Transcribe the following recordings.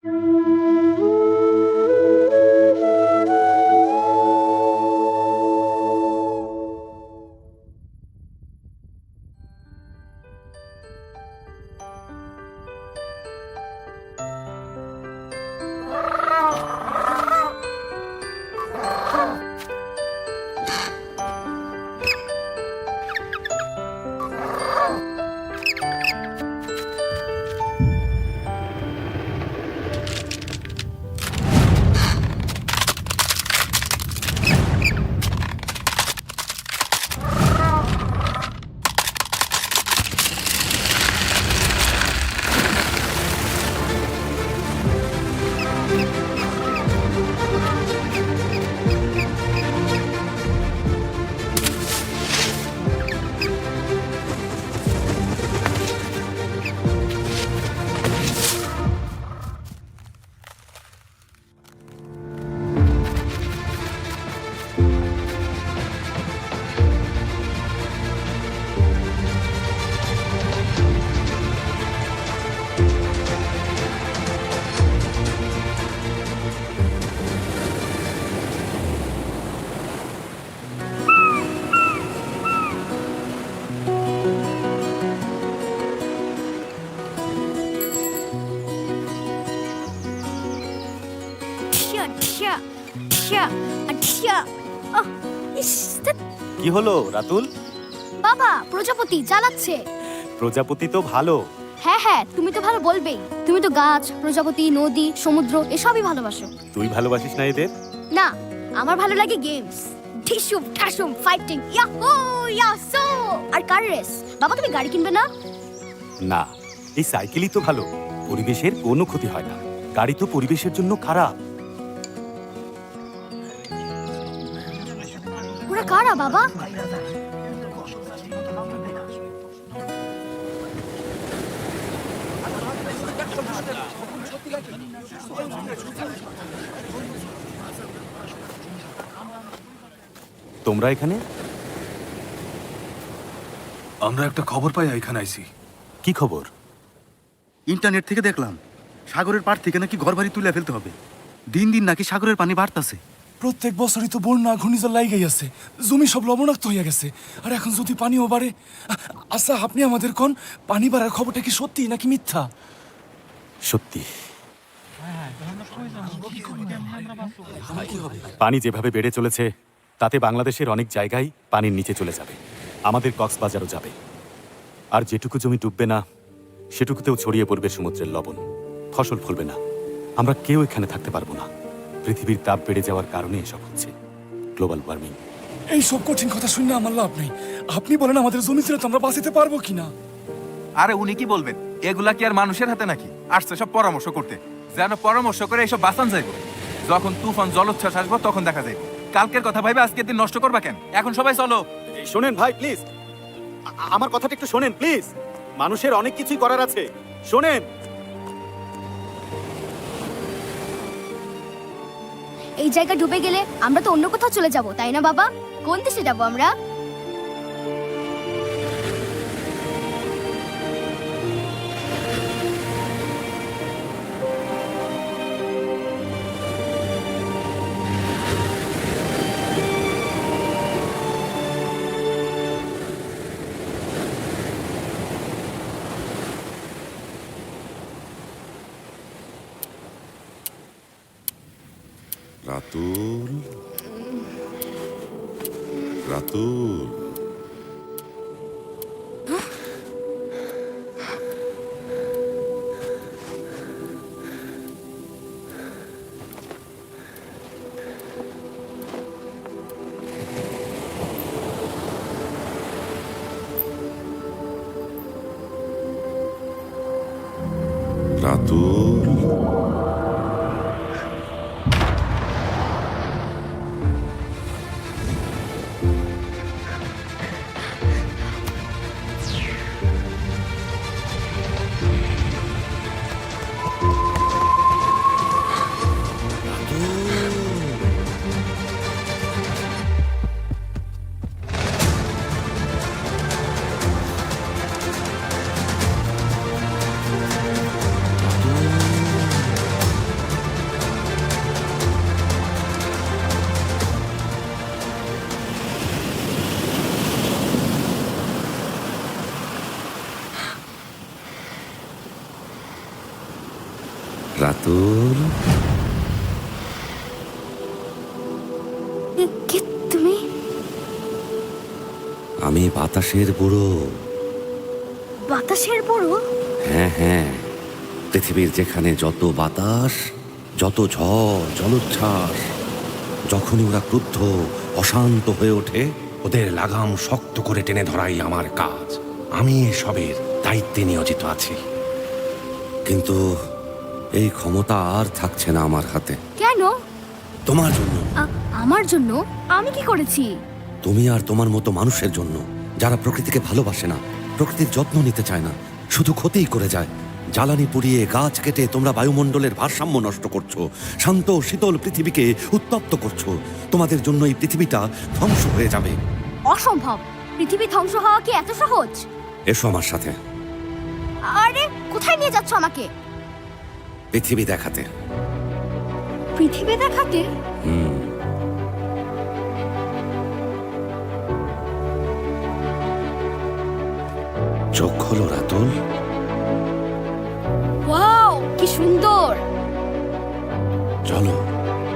কি হলো রাতুল? বাবা প্রজাপতি জ্বালাচ্ছে। প্রজাপতি তো ভালো। হ্যাঁ হ্যাঁ, তুমি তো ভালো বলবেই। তুমি তো গাছ, প্রজাপতি, নদী, সমুদ্র এসবই ভালোবাসো। তুই ভালোবাসিস না এদের? না, আমার ভালো লাগে গেমস, ঠিসুম ঠাসুম, ফাইটিং, ইয়াহু ইয়াসো আর কার রেস। বাবা তুমি গাড়ি কিনবে না? না, এই সাইকেলই তো ভালো, পরিবেশের কোনো ক্ষতি হয় না। গাড়ি তো পরিবেশের জন্য খারাপ। ওরা কারা বাবা? তোমরা এখানে? আমরা একটা খবর পাই, এখানে আইছি। কি খবর? ইন্টারনেট থেকে দেখলাম সাগরের পাড় থেকে নাকি ঘরবাড়ি তুলে ফেলতে হবে। দিন দিন নাকি সাগরের পানি বাড়তাছে। প্রত্যেক বছরই তো বন্যা ঘূর্ণিঝড় লাইগাই আছে, জমি সব লবণাক্ত হইয়া গেছে। আর এখন যদি পানিও বাড়ে, আচ্ছা আপনি আমাদের কোন পানি বাড়ার খবরটা কি সত্যি নাকি মিথ্যা? সত্যি। পানি যেভাবে বেড়ে চলেছে তাতে বাংলাদেশের অনেক জায়গায় পানির নিচে চলে যাবে, আমাদের কক্সবাজারও যাবে। আর যেটুকু জমি ডুববে না সেটুকুতেও ছড়িয়ে পড়বে সমুদ্রের লবণ, ফসল ফলবে না, আমরা কেউ এখানে থাকতে পারবো না। পৃথিবীর তাপ বেড়ে যাওয়ার কারণে এসব হচ্ছে, গ্লোবাল ওয়ার্মিং। এই সব কঠিন কথা শুনে আমার লাভ নেই। আপনি বলেন আমাদের জমি ছিল তো আমরা বাঁচাতে পারবো কিনা? আরে উনি কি বলবেন? এগুলা কি আর মানুষের হাতে নাকি? আসছে সব পরামর্শ করতে, যেন পরামর্শ করে এইসব বাঁচান যাইব। যখন তুফান জলোচ্ছ্বাস আসবো তখন দেখা যাইব। কালকের কথা ভাইবে আজকের দিন নষ্ট করবা কেন? এখন সবাই চলো। শোনেন ভাই, প্লিজ আমার কথাটা একটু শোনেন প্লিজ। মানুষের অনেক কিছুই করার আছে, শোনেন। এই জায়গা ডুবে গেলে আমরা তো অন্য কোথাও চলে যাব, তাই না বাবা? কোন দেশে যাব আমরা? রাতুল, রাতুল, রাতুল। আমি বাতাসের বুড়ো। বাতাসের বড়? হ্যাঁ হ্যাঁ, পৃথিবীর যেখানে যত বাতাস, যত ঝড় জলোচ্ছ্বাস, যখনই ওরা ক্রুদ্ধ অশান্ত হয়ে ওঠে, ওদের লাগাম শক্ত করে টেনে ধরাই আমার কাজ। আমি এসবের দায়িত্বে নিয়োজিত আছি। কিন্তু এই ক্ষমতা আর থাকছে না আমার হাতে। কেন? তোমার জন্য। আমার জন্য? আমি কি করেছি? তুমি আর তোমার মতো মানুষের জন্য, যারা প্রকৃতিকে ভালোবাসে না, প্রকৃতির যত্ন নিতে চায় না, শুধু ক্ষতিই করে যায়। জ্বালানি পুড়িয়ে গাছ কেটে তোমরা বায়ুমণ্ডলের ভারসাম্য নষ্ট করছো, শান্ত শীতল পৃথিবীকে উত্তপ্ত করছো। তোমাদের জন্য এই পৃথিবীটা ধ্বংস হয়ে যাবে। অসম্ভব। পৃথিবী ধ্বংস হওয়া কি এত সহজ? এসো আমার সাথে, আরে কোথায় নিয়ে যাচ্ছ আমাকে? পৃথিবী দেখাতে। পৃথিবী দেখাতে? চোখ খোলো রাতুল। ওয়াও, কি সুন্দর! চলো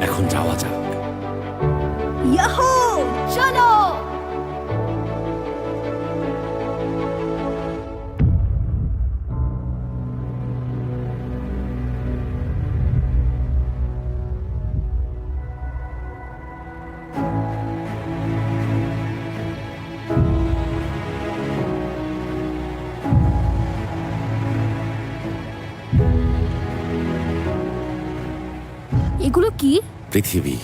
এখন যাওয়া যাক। ইয়াহু, চলো! এগুলো কি? পৃথিবী,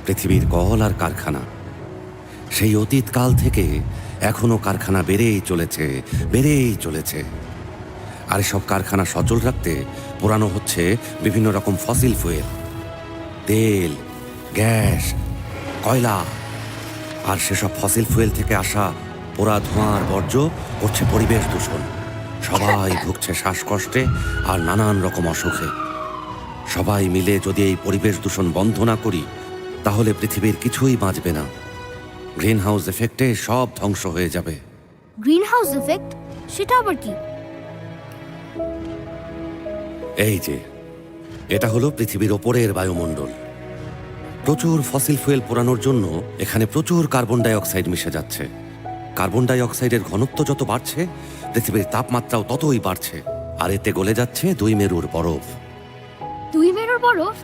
পৃথিবীর কল আর কারখানা। সেই অতীতকাল থেকে এখনো কারখানা বেড়েই চলেছে, বেড়েই চলেছে। আর সব কারখানা সচল রাখতে পোড়ানো হচ্ছে বিভিন্ন রকম ফসিল ফুয়েল, তেল, গ্যাস, কয়লা। আর সেসব ফসিল ফুয়েল থেকে আসা পোড়া ধোঁয়ার বর্জ্য করছে পরিবেশ দূষণ। সবাই ভুগছে শ্বাসকষ্টে আর নানান রকম অসুখে। সবাই মিলে যদি এই পরিবেশ দূষণ বন্ধ না করি, তাহলে পৃথিবীর কিছুই বাঁচবে না। গ্রিন হাউস এফেক্টে সব ধ্বংস হয়ে যাবে। Green house effect? সেটা আবার কি? এই যে, এটা হলো পৃথিবীর ওপরের বায়ুমণ্ডল। প্রচুর ফসিল ফুয়েল পোড়ানোর জন্য এখানে প্রচুর কার্বন ডাই অক্সাইড মিশে যাচ্ছে। কার্বন ডাই অক্সাইডের ঘনত্ব যত বাড়ছে, পৃথিবীর তাপমাত্রাও ততই বাড়ছে। আর এতে গলে যাচ্ছে 2 মেরুর বরফ। 2 মেরুর বরফ?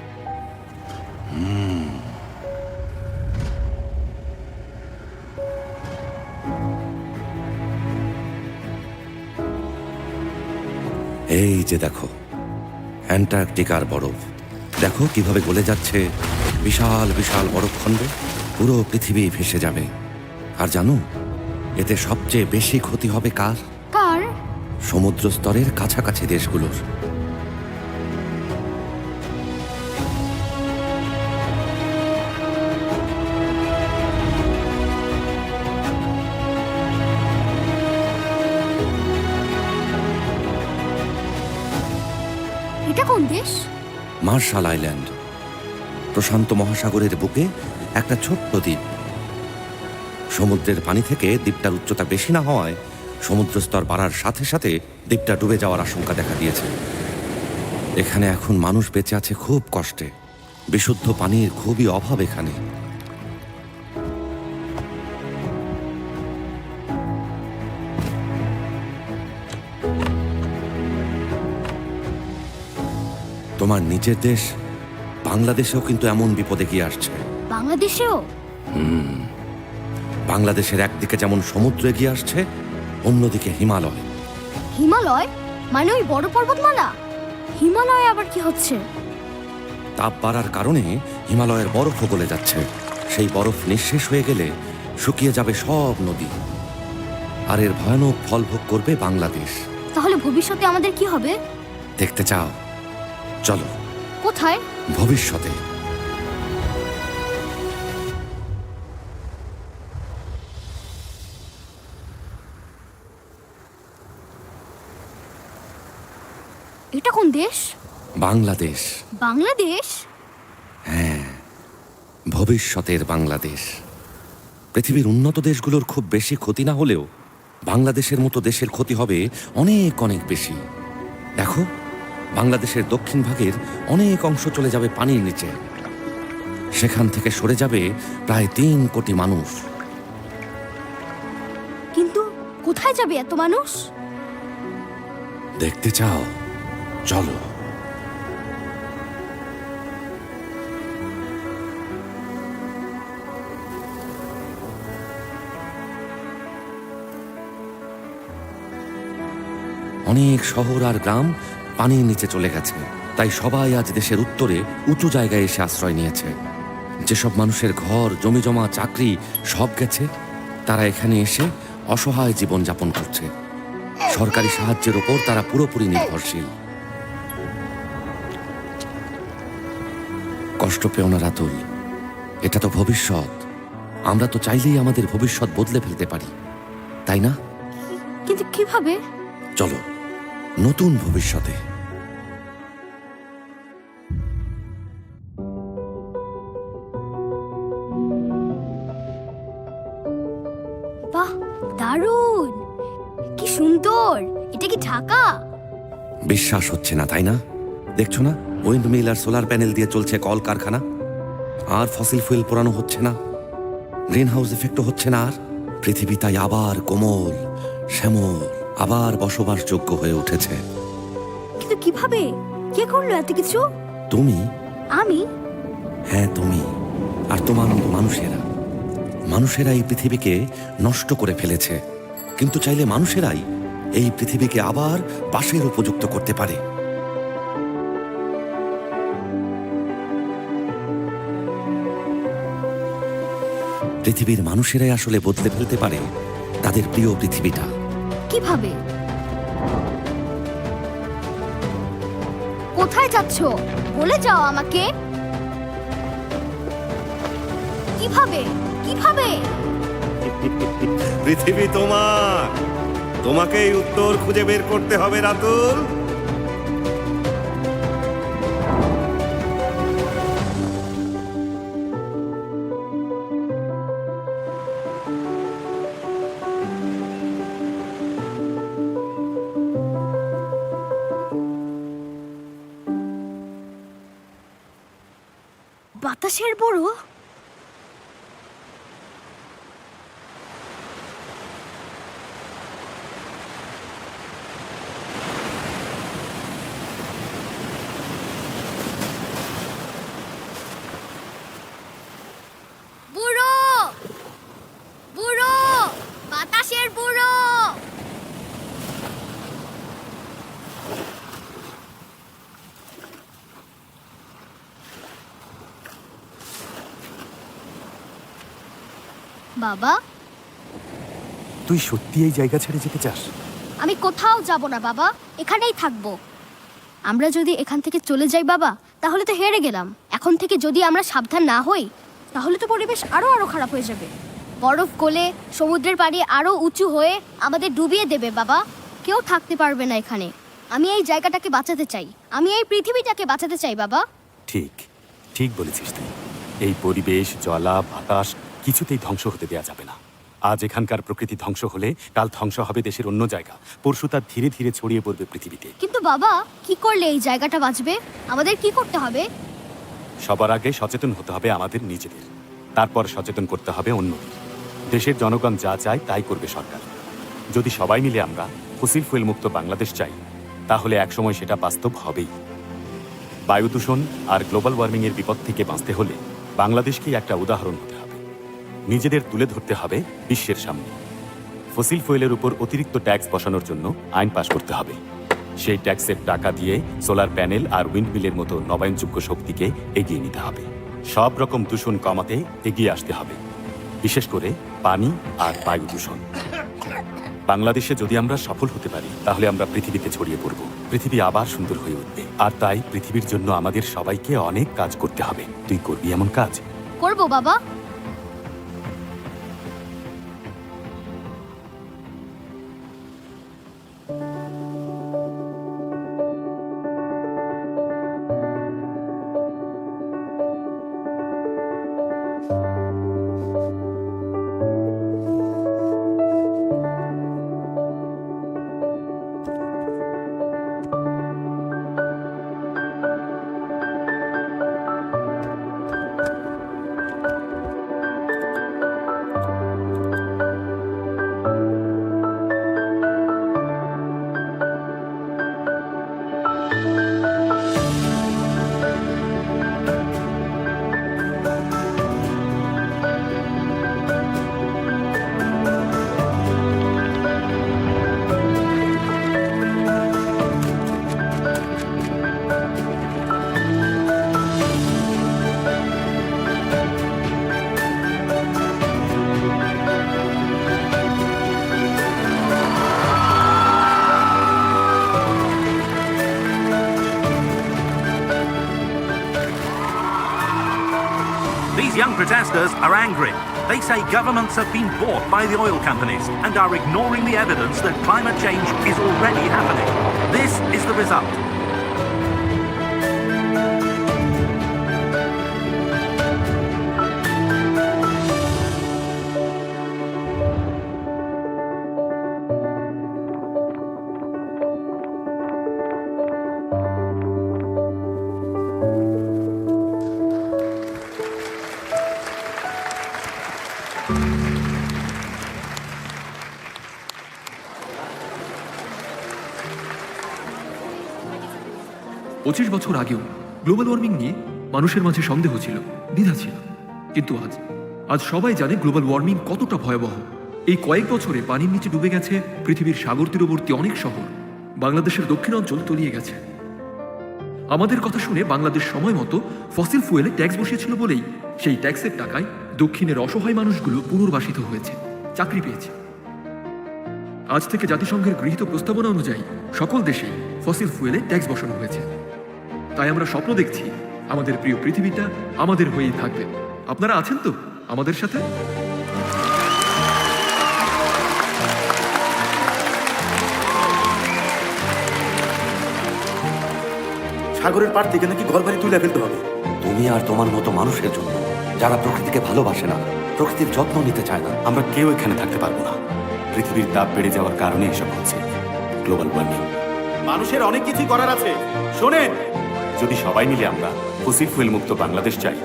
এই যে দেখো, অ্যান্টার্কটিকার বরফ। দেখো কিভাবে গলে যাচ্ছে। বিশাল বিশাল বরফখণ্ড, পুরো পৃথিবী ভেসে যাবে। আর জানো, এতে সবচেয়ে বেশি ক্ষতি হবে কার? কার? সমুদ্র স্তরের কাছাকাছি দেশগুলোর। এটা কোন দেশ? মার্শাল আইল্যান্ড, প্রশান্ত মহাসাগরের বুকে একটা ছোট্ট দ্বীপ। সমুদ্রের পানি থেকে দ্বীপটার উচ্চতা বেশি না হওয়ায় সমুদ্র স্তর বাড়ার সাথে সাথে দ্বীপটা ডুবে যাওয়ার আশঙ্কা দেখা দিয়েছে। এখানে এখন মানুষ বেঁচে আছে খুব কষ্টে। বিশুদ্ধ পানির খুবই অভাব এখানে। তোমার নিজের দেশ বাংলাদেশেও কিন্তু এমন বিপদে গিয়ে আসছে। বাংলাদেশেও? বাংলাদেশের একদিকে যেমন সমুদ্র এগিয়ে আসছে, অন্যদিকে হিমালয়। হিমালয় মানে ওই বড় পর্বতমালা? হিমালয়ে আবার কি হচ্ছে? তাপ বাড়ার কারণে হিমালয়ের বরফও গলে যাচ্ছে। সেই বরফ নিঃশেষ হয়ে গেলে শুকিয়ে যাবে সব নদী। আর এর ভয়ানক ফল ভোগ করবে বাংলাদেশ। তাহলে ভবিষ্যতে আমাদের কি হবে? দেখতে চাও? চলো। কোথায়? ভবিষ্যতে। এটা কোন দেশ? বাংলাদেশ। বাংলাদেশ? হ্যাঁ, ভবিষ্যতের বাংলাদেশ। পৃথিবীর উন্নত দেশগুলোর খুব বেশি ক্ষতি না হলেও বাংলাদেশের মতো দেশের ক্ষতি হবে অনেক অনেক বেশি। দেখো, বাংলাদেশের দক্ষিণ ভাগের অনেক অংশ চলে যাবে পানির নিচে। সেখান থেকে সরে যাবে প্রায় 3 কোটি মানুষ। কোথায় যাবে এত মানুষ? দেখতে চাও? চলো। অনেক শহর আর গ্রাম পানির নিচে চলে গেছে, তাই সবাই আজ দেশের উত্তরে উঁচু জায়গায় এসে আশ্রয় নিয়েছে। যেসব মানুষের ঘর, জমিজমা, চাকরি সব গেছে, তারা এখানে এসে অসহায় জীবন যাপন করছে। সরকারি সাহায্যের ওপর তারা পুরোপুরি নির্ভরশীল। কষ্ট পেও না রাতুল, এটা তো ভবিষ্যৎ। আমরা তো চাইলেই আমাদের ভবিষ্যৎ বদলে ফেলতে পারি, তাই না? কিন্তু কিভাবে? চলো নতুন ভবিষ্যতে। বাহ, দারুণ! কি সুন্দর! এটা কি ঢাকা? বিশ্বাস হচ্ছে না, তাই না? দেখছো না, উইন্ড মিল আর সোলার প্যানেল দিয়ে চলছে কলকারখানা। আর ফসিল ফুয়েল পোড়ানো হচ্ছে না, গ্রিন হাউস ইফেক্টও হচ্ছে না। আর পৃথিবী তাই আবার কোমল, শ্যামল, আবার বসবাসযোগ্য হয়ে উঠেছে। কিন্তু কিভাবে? কে করলো এত কিছু? তুমি। আমি? হ্যাঁ তুমি, আর তোমার মতো মানুষেরা। মানুষেরা এই পৃথিবীকে নষ্ট করে ফেলেছে, কিন্তু চাইলে মানুষেরাই এই পৃথিবীকে আবার বাসের উপযুক্ত করতে পারে। পৃথিবীর মানুষেরাই আসলে বদলে ফেলতে পারে তাদের প্রিয় পৃথিবীটা। কিভাবে? কোথায় যাচ্ছ? বলে যাও আমাকে। কিভাবে? কিভাবে? পৃথিবী তোমার, তোমাকেই উত্তর খুঁজে বের করতে হবে রাতুল। বাতাসের বড়? বুড়ো, বুড়ো, বাতাসের বুড়ো! বাবা, তুই সত্যি এই জায়গা ছেড়ে যেতে চাস? আমি কোথাও যাব না বাবা, এখানেই থাকবো। আমরা যদি এখান থেকে চলে যাই বাবা, তাহলে তো হেরে গেলাম। এখন থেকে যদি আমরা সাবধান না হই, তাহলে তো পরিবেশ আরো খারাপ হয়ে যাবে। বরফ গলে সমুদ্রের পানি আরো উঁচু হয়ে আমাদের ডুবিয়ে দেবে বাবা। কেউ থাকতে পারবে না এখানে। আমি এই জায়গাটাকে বাঁচাতে চাই, আমি এই পৃথিবীটাকে বাঁচাতে চাই বাবা। ঠিক, ঠিক বলেছিস তুই। এই পরিবেশ, জলা, বাতাস কিছুতেই ধ্বংস হতে দেয়া যাবে না। আজ এখানকার প্রকৃতি ধ্বংস হলে কাল ধ্বংস হবে দেশের অন্য জায়গা। পরশু তা ধীরে ধীরে ছড়িয়ে পড়বে পৃথিবীতে। কিন্তু বাবা, কি করলে এই জায়গাটা বাঁচবে? আমাদের কি করতে হবে? সবার আগে সচেতন হতে হবে আমাদের নিজেদের, তারপর সচেতন করতে হবে অন্যদের। দেশের জনগণ যা চায় তাই করবে সরকার। যদি সবাই মিলে আমরা ফসিল ফুয়েল মুক্ত বাংলাদেশ চাই, তাহলে একসময় সেটা বাস্তব হবেই। বায়ু দূষণ আর গ্লোবাল ওয়ার্মিং এর বিপদ থেকে বাঁচতে হলে বাংলাদেশকেই একটা উদাহরণ হতে হবে। নিজেদের তুলে ধরতে হবে বিশ্বের সামনে। ফসিল ফুয়েলের উপর অতিরিক্ত ট্যাক্স বসানোর জন্য আইন পাশ করতে হবে। সেই ট্যাক্সের টাকা দিয়ে সোলার প্যানেল আর উইন্ডমিলের মতো নবায়নযোগ্য শক্তিকে এগিয়ে নিতে হবে। সব রকম দূষণ কমাতে এগিয়ে আসতে হবে, বিশেষ করে পানি আর বায়ু দূষণ। বাংলাদেশে যদি আমরা সফল হতে পারি, তাহলে আমরা পৃথিবীতে ছড়িয়ে পড়ব। পৃথিবী আবার সুন্দর হয়ে উঠবে। আর তাই পৃথিবীর জন্য আমাদের সবাইকে অনেক কাজ করতে হবে। তুই করবি এমন কাজ? করবো বাবা। protesters are angry. They say governments have been bought by the oil companies and are ignoring the evidence that climate change is already happening. This is the result. পঁচিশ বছর আগেও গ্লোবাল ওয়ার্মিং নিয়ে মানুষের মাঝে সন্দেহ ছিল, দ্বিধা ছিল। কিন্তু আজ সবাই জানে গ্লোবাল ওয়ার্মিং কতটা ভয়াবহ। এই কয়েক বছরে পানির নিচে ডুবে গেছে পৃথিবীর সাগর তীরবর্তী অনেক শহর, বাংলাদেশের দক্ষিণ অঞ্চল তলিয়ে গেছে। আমাদের কথা শুনে বাংলাদেশ সময় মতো ফসিল ফুয়েলে ট্যাক্স বসিয়েছিল বলেই সেই ট্যাক্সের টাকায় দক্ষিণের অসহায় মানুষগুলো পুনর্বাসিত হয়েছে, চাকরি পেয়েছে। আজ থেকে জাতিসংঘের গৃহীত প্রস্তাবনা অনুযায়ী সকল দেশেই ফসিল ফুয়েলে ট্যাক্স বসানো হয়েছে। তাই আমরা স্বপ্ন দেখছি আমাদের প্রিয় পৃথিবীটা আমাদের হয়েই থাকবে। আপনারা আছেন তো আমাদের সাথে? সাগরের পাড় থেকে নাকি ঘর বাড়ি তুলে ফেলতে হবে। তুমি আর তোমার মতো মানুষের জন্য, যারা প্রকৃতিকে ভালোবাসে না, প্রকৃতির যত্ন নিতে চায় না। আমরা কেউ এখানে থাকতে পারবো না। পৃথিবীর তাপ বেড়ে যাওয়ার কারণে এসব হচ্ছে, গ্লোবাল ওয়ার্মিং। মানুষের অনেক কিছু করার আছে। শোনেন, যদি সবাই মিলে আমরা ফসিল ফুয়েল মুক্ত বাংলাদেশ চাই,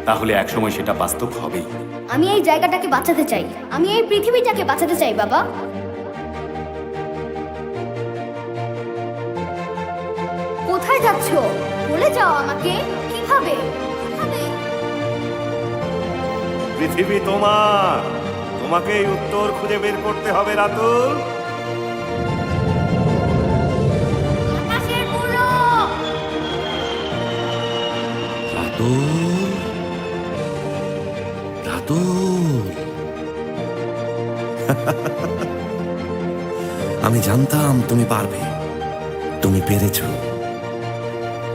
তাহলে একসময় সেটা বাস্তব হবেই। আমি এই জায়গাটাকে বাঁচাতে চাই, আমি এই পৃথিবীটাকে বাঁচাতে চাই বাবা। কোথায় যাচ্ছো? বলে যাও আমাকে, কিভাবে? পৃথিবী তোমার, তোমাকে এই উত্তর খুঁজে বের করতে হবে রাতুল। আকাশের বুড়ো! রাতুল, রাতুল। আমি জানতাম তুমি পারবে, তুমি পেরেছো।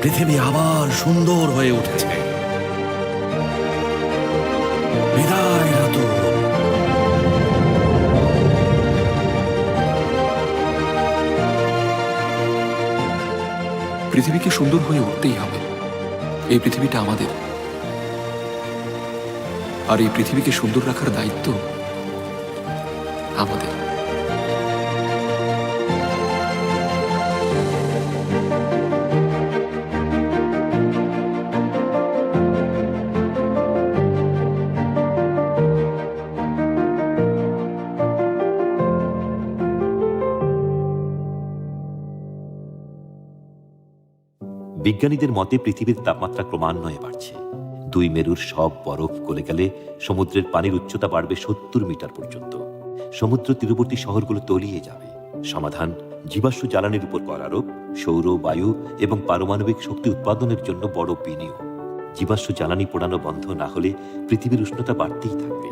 পৃথিবী আবার সুন্দর হয়ে উঠেছে। বিদায় রাতুল। পৃথিবীকে সুন্দর হয়ে উঠতেই হবে। এই পৃথিবীটা আমাদের, আর এই পৃথিবীকে সুন্দর রাখার দায়িত্ব আমাদের। বিজ্ঞানীদের মতে পৃথিবীর তাপমাত্রা ক্রমান্বয়ে বাড়ছে। দুই মেরুর সব বরফ গলে গেলে সমুদ্রের পানির উচ্চতা বাড়বে 70 মিটার পর্যন্ত। সমুদ্র তীরবর্তী শহরগুলো তলিয়ে যাবে। সমাধান, জীবাশ্ম জ্বালানির উপর কর আরোপ, সৌর, বায়ু এবং পারমাণবিক শক্তি উৎপাদনের জন্য বড় বিনিয়োগ। জীবাশ্ম জ্বালানি পোড়ানো বন্ধ না হলে পৃথিবীর উষ্ণতা বাড়তেই থাকবে।